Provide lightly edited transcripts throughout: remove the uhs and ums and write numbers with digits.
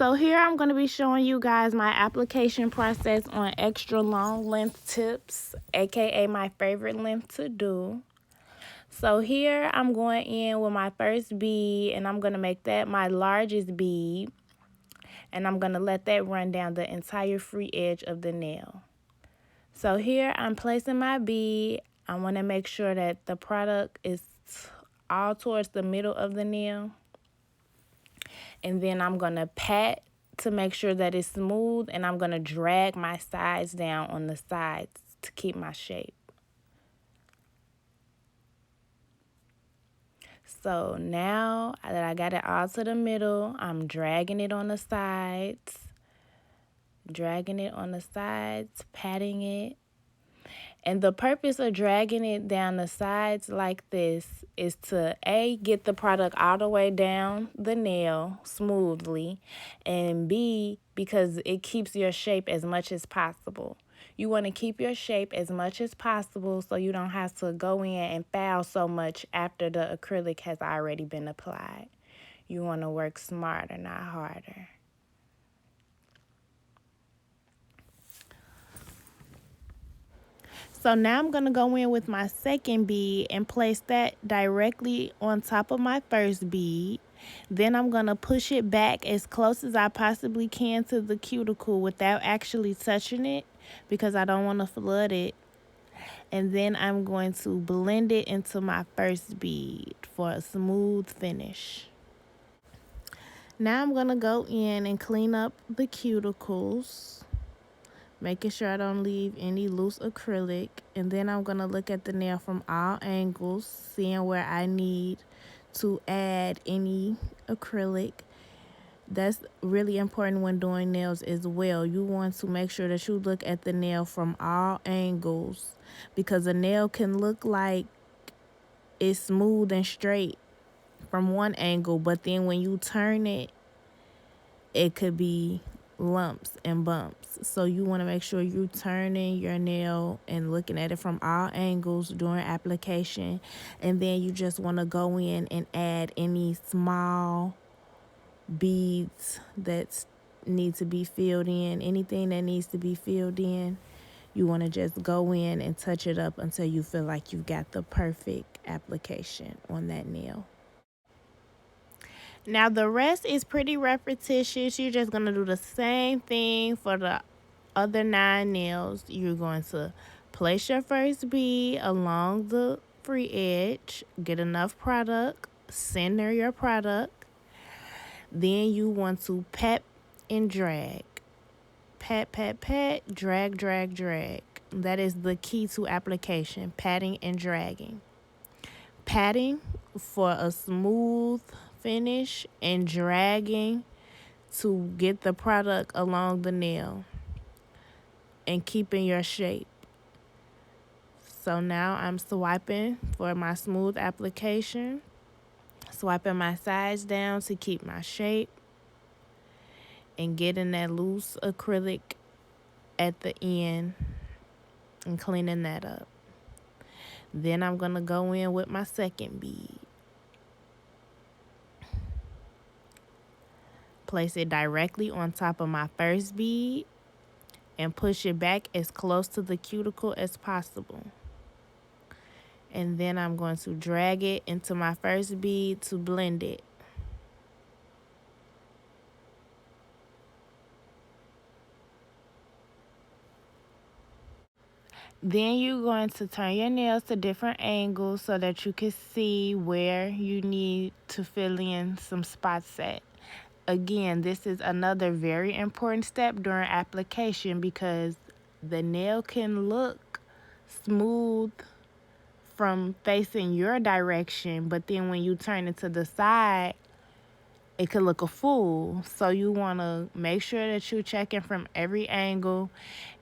So here I'm going to be showing you guys my application process on extra long length tips, aka my favorite length to do. So here I'm going in with my first bead, and I'm going to make that my largest bead, and I'm going to let that run down the entire free edge of the nail. So here I'm placing my bead. I want to make sure that the product is all towards the middle of the nail. And then I'm going to pat to make sure that it's smooth, and I'm going to drag my sides down on the sides to keep my shape. So now that I got it all to the middle, I'm dragging it on the sides, patting it. And the purpose of dragging it down the sides like this is to A, get the product all the way down the nail smoothly, and B, because it keeps your shape as much as possible. You want to keep your shape as much as possible so you don't have to go in and foul so much after the acrylic has already been applied. You want to work smarter, not harder. So now I'm going to go in with my second bead and place that directly on top of my first bead. Then I'm going to push it back as close as I possibly can to the cuticle without actually touching it, because I don't want to flood it. And then I'm going to blend it into my first bead for a smooth finish. Now I'm going to go in and clean up the cuticles, making sure I don't leave any loose acrylic. And then I'm going to look at the nail from all angles, seeing where I need to add any acrylic. That's really important when doing nails as well. You want to make sure that you look at the nail from all angles, because a nail can look like it's smooth and straight from one angle, but then when you turn it, it could be lumps and bumps. So you want to make sure you're turning your nail and looking at it from all angles during application. And then you just want to go in and add any small beads that need to be filled in. Anything that needs to be filled in, you want to just go in and touch it up until you feel like you've got the perfect application on that nail. Now the rest is pretty repetitious. You're just going to do the same thing for the other 9 nails. You're going to place your first bead along the free edge, get enough product, center your product. Then you want to pat and drag. Pat, pat, pat, drag, drag, drag. That is the key to application, patting and dragging. Patting for a smooth finish and dragging to get the product along the nail and keeping your shape. So now I'm swiping for my smooth application, swiping my sides down to keep my shape, and getting that loose acrylic at the end and cleaning that up. Then I'm going to go in with my second bead. Place it directly on top of my first bead and push it back as close to the cuticle as possible. And then I'm going to drag it into my first bead to blend it. Then you're going to turn your nails to different angles so that you can see where you need to fill in some spots at. Again, this is another very important step during application, because the nail can look smooth from facing your direction, but then when you turn it to the side, it could look a fool. So you want to make sure that you're checking from every angle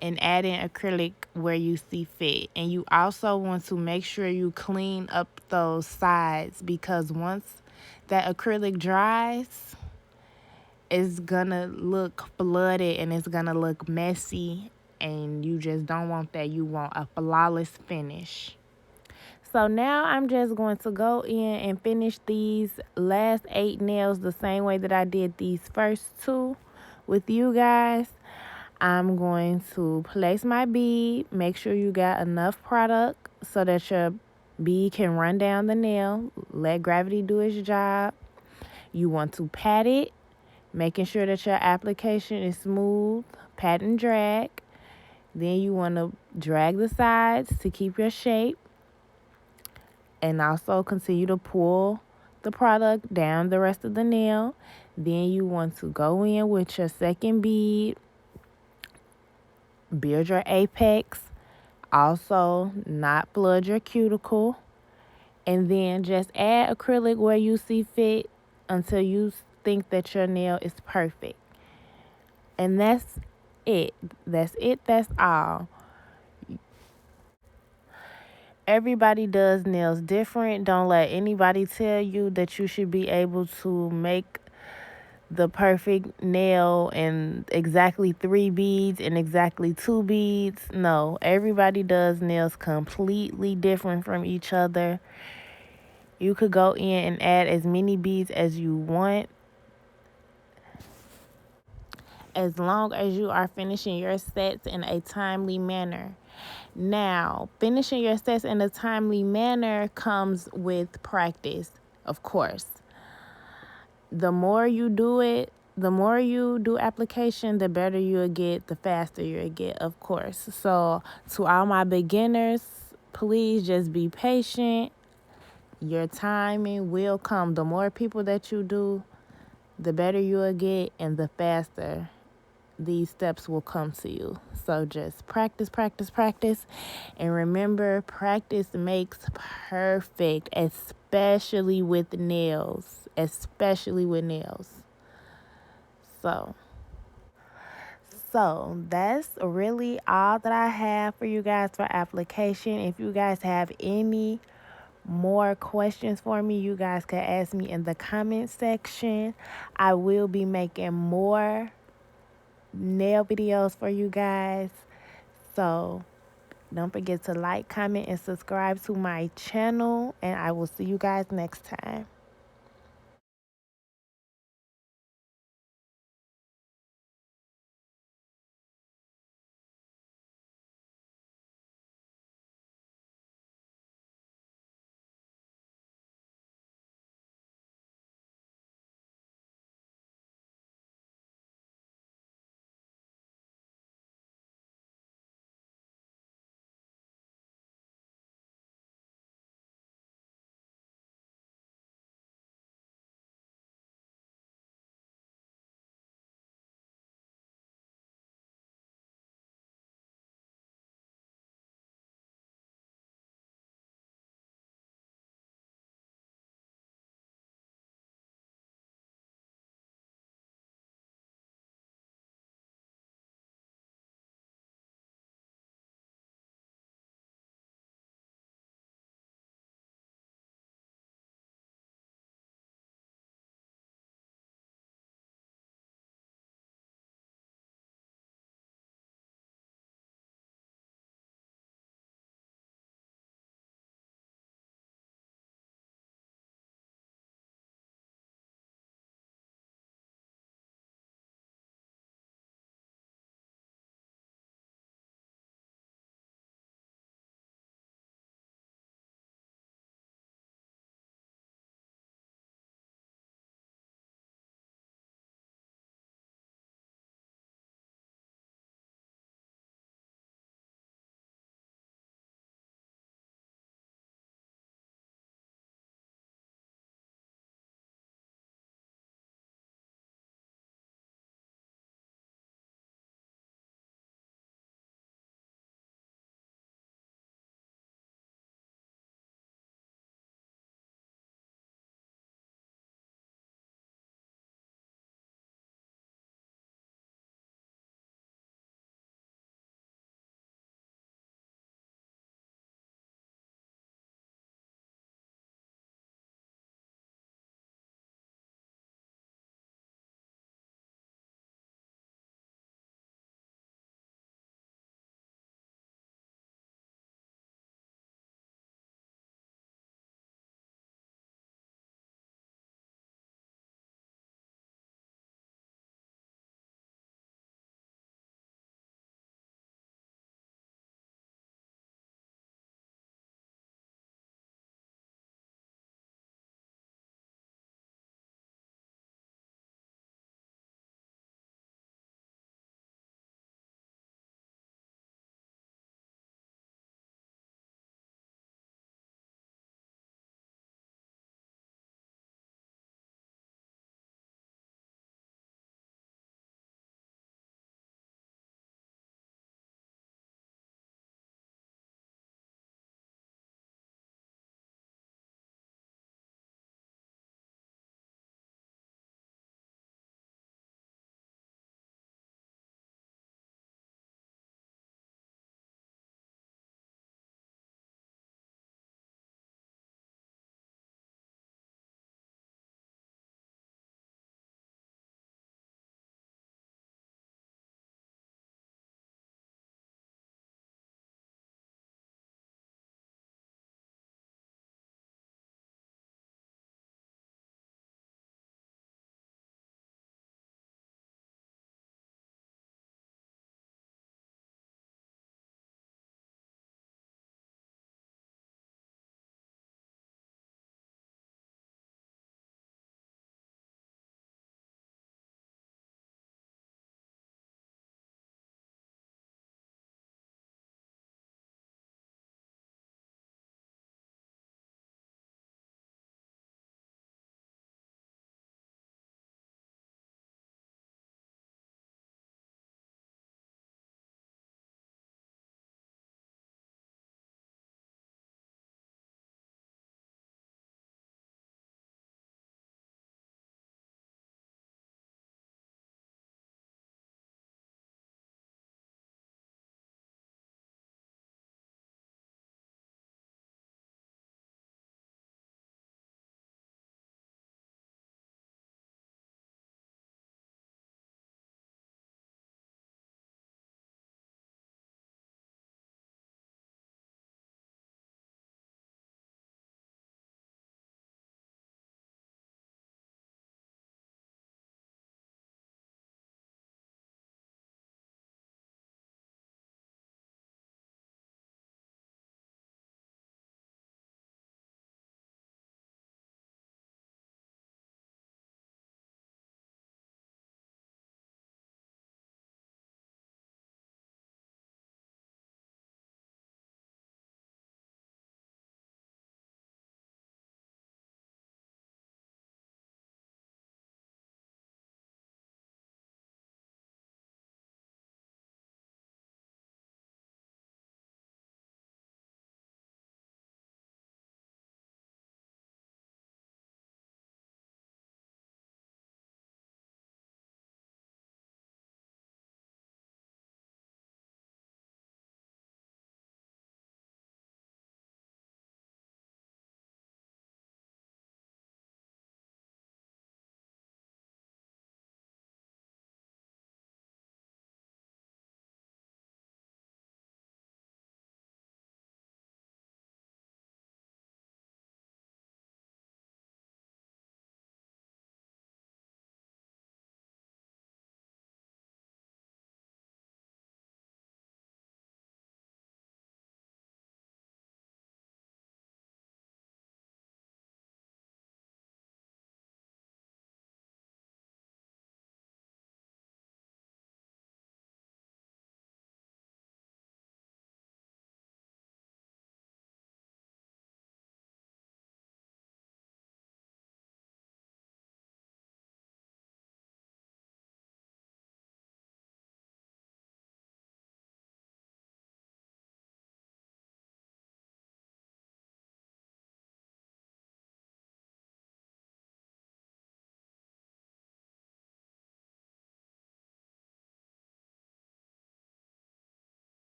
and adding acrylic where you see fit. And you also want to make sure you clean up those sides, because once that acrylic dries, it's gonna look flooded and it's gonna look messy, and you just don't want that. You want a flawless finish. So now I'm just going to go in and finish these last 8 nails the same way that I did these first 2. with you guys. I'm going to place my bead. Make sure you got enough product so that your bead can run down the nail. Let gravity do its job. You want to pat it, making sure that your application is smooth. Pat and drag. Then you want to drag the sides to keep your shape. And also continue to pull the product down the rest of the nail. Then you want to go in with your second bead, build your apex, also not flood your cuticle, and then just add acrylic where you see fit until you think that your nail is perfect. And that's it. That's all. Everybody does nails different. Don't let anybody tell you that you should be able to make the perfect nail in exactly 3 beads and exactly 2 beads. No, everybody does nails completely different from each other. You could go in and add as many beads as you want, as long as you are finishing your sets in a timely manner. Now, finishing your sets in a timely manner comes with practice, of course. The more you do it, the more you do application, the better you'll get, the faster you'll get, of course. So, to all my beginners, please just be patient. Your timing will come. The more people that you do, the better you'll get, and the faster these steps will come to you. So just practice, practice, practice. And remember, practice makes perfect, especially with nails. Especially with nails. So that's really all that I have for you guys for application. If you guys have any more questions for me, you guys can ask me in the comment section. I will be making more nail videos for you guys. So don't forget to like, comment, and subscribe to my channel. And I will see you guys next time.